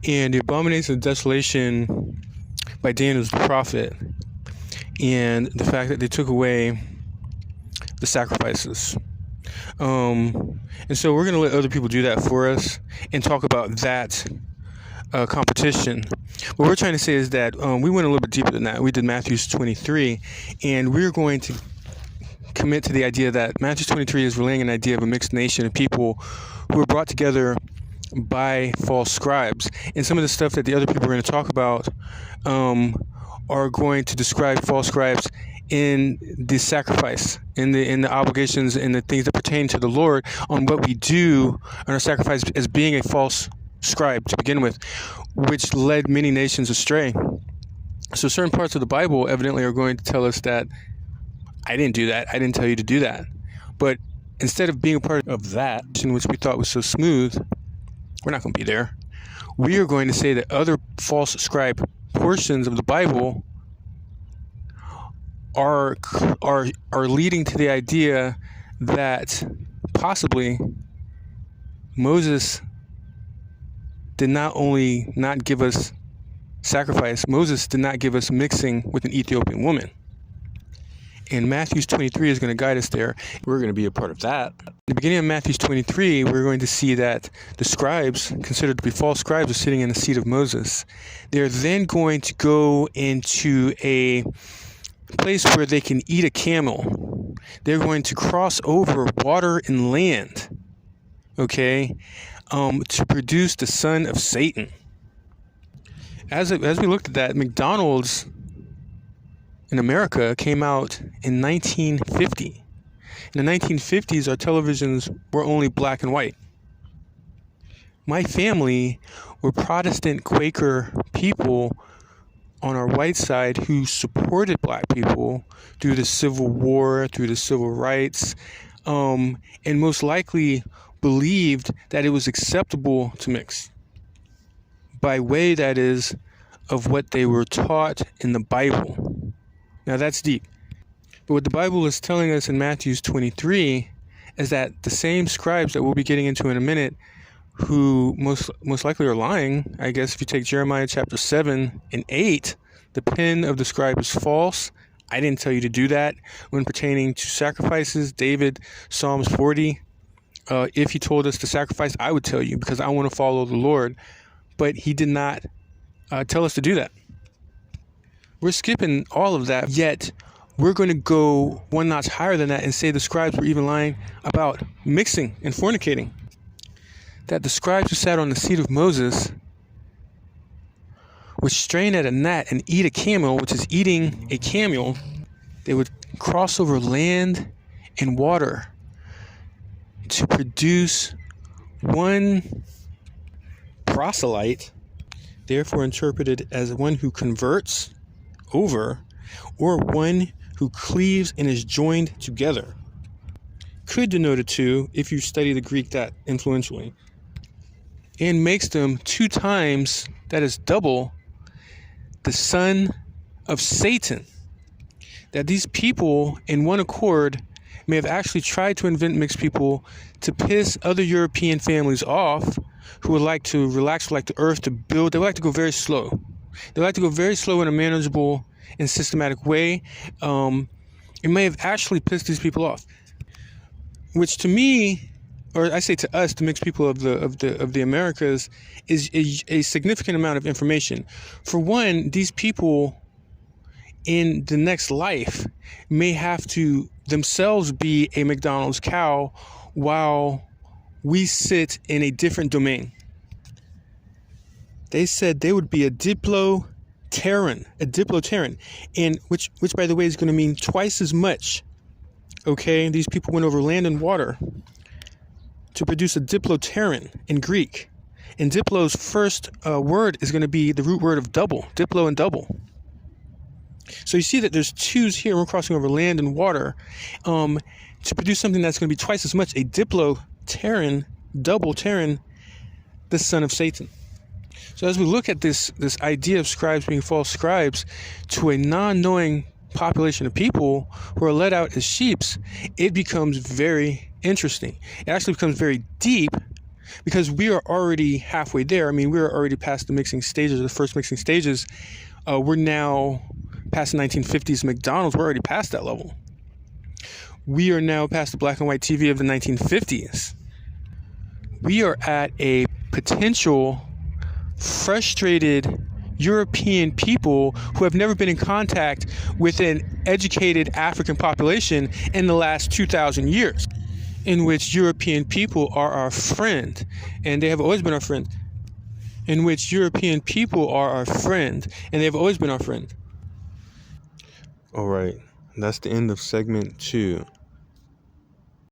And the abomination of desolation by Daniel's the prophet, and the fact that they took away the sacrifices. And so we're going to let other people do that for us and talk about that competition. What we're trying to say is that we went a little bit deeper than that. We did Matthew 23, and we're going to commit to the idea that Matthew 23 is relaying an idea of a mixed nation of people who are brought together by false scribes. And some of the stuff that the other people are going to talk about are going to describe false scribes in the sacrifice, in the obligations, and the things that pertain to the Lord, on what we do on our sacrifice as being a false scribe to begin with, which led many nations astray. So certain parts of the Bible evidently are going to tell us that I didn't do that, I didn't tell you to do that. But instead of being a part of that, in which we thought was so smooth, we're not going to be there. We are going to say that other false scribe portions of the Bible are leading to the idea that possibly Moses did not only not give us sacrifice, Moses did not give us mixing with an Ethiopian woman. And Matthew 23 is going to guide us there. We're going to be a part of that. In the beginning of Matthew 23, we're going to see that the scribes, considered to be false scribes, are sitting in the seat of Moses. They're then going to go into a place where they can eat a camel. They're going to cross over water and land, okay, to produce the son of Satan. As we looked at that, McDonald's in America came out in 1950. In the 1950s, our televisions were only black and white. My family were Protestant Quaker people on our white side who supported black people through the Civil War, through the civil rights, and most likely believed that it was acceptable to mix by way, that is, of what they were taught in the Bible. Now that's deep. But what the Bible is telling us in Matthew 23 is that the same scribes that we'll be getting into in a minute, who most likely are lying, I guess if you take Jeremiah chapter 7 and 8, the pen of the scribe is false. I didn't tell you to do that. When pertaining to sacrifices, David, Psalms 40, if he told us to sacrifice, I would tell you because I want to follow the Lord. But he did not tell us to do that. We're skipping all of that, yet we're going to go one notch higher than that and say the scribes were even lying about mixing and fornicating. That the scribes who sat on the seat of Moses would strain at a gnat and eat a camel, which is eating a camel. They would cross over land and water to produce one proselyte, therefore interpreted as one who converts over, or one who cleaves and is joined together. Could denote it to, if you study the Greek that influentially, and makes them 2 times, that is double, the son of Satan. That these people in one accord may have actually tried to invent mixed people to piss other European families off who would like to relax, like the earth to build. They would like to go very slow. They like to go very slow in a manageable and systematic way. It may have actually pissed these people off, which to me, or I say to us, the mixed people of the Americas, is a significant amount of information. For one, these people in the next life may have to themselves be a McDonald's cow while we sit in a different domain. They said they would be a Diploterran, and which by the way is going to mean twice as much. Okay, these people went over land and water to produce a Diploterran in Greek, and Diplo's first word is going to be the root word of double, Diplo and double. So you see that there's 2's here. We're crossing over land and water to produce something that's going to be twice as much, a Diploterran, double Terran, the son of Satan. So as we look at this idea of scribes being false scribes to a non-knowing population of people who are led out as sheep, it becomes very interesting. It actually becomes very deep, because we are already halfway there. I mean, we're already past the mixing stages, the first mixing stages. We're now past the 1950s McDonald's. We're already past that level. We are now past the black and white TV of the 1950s. We are at a potential frustrated European people who have never been in contact with an educated African population in the last 2,000 years, in which European people are our friend, and they have always been our friend. In which European people are our friend, and they have always been our friend. All right, that's the end of segment 2.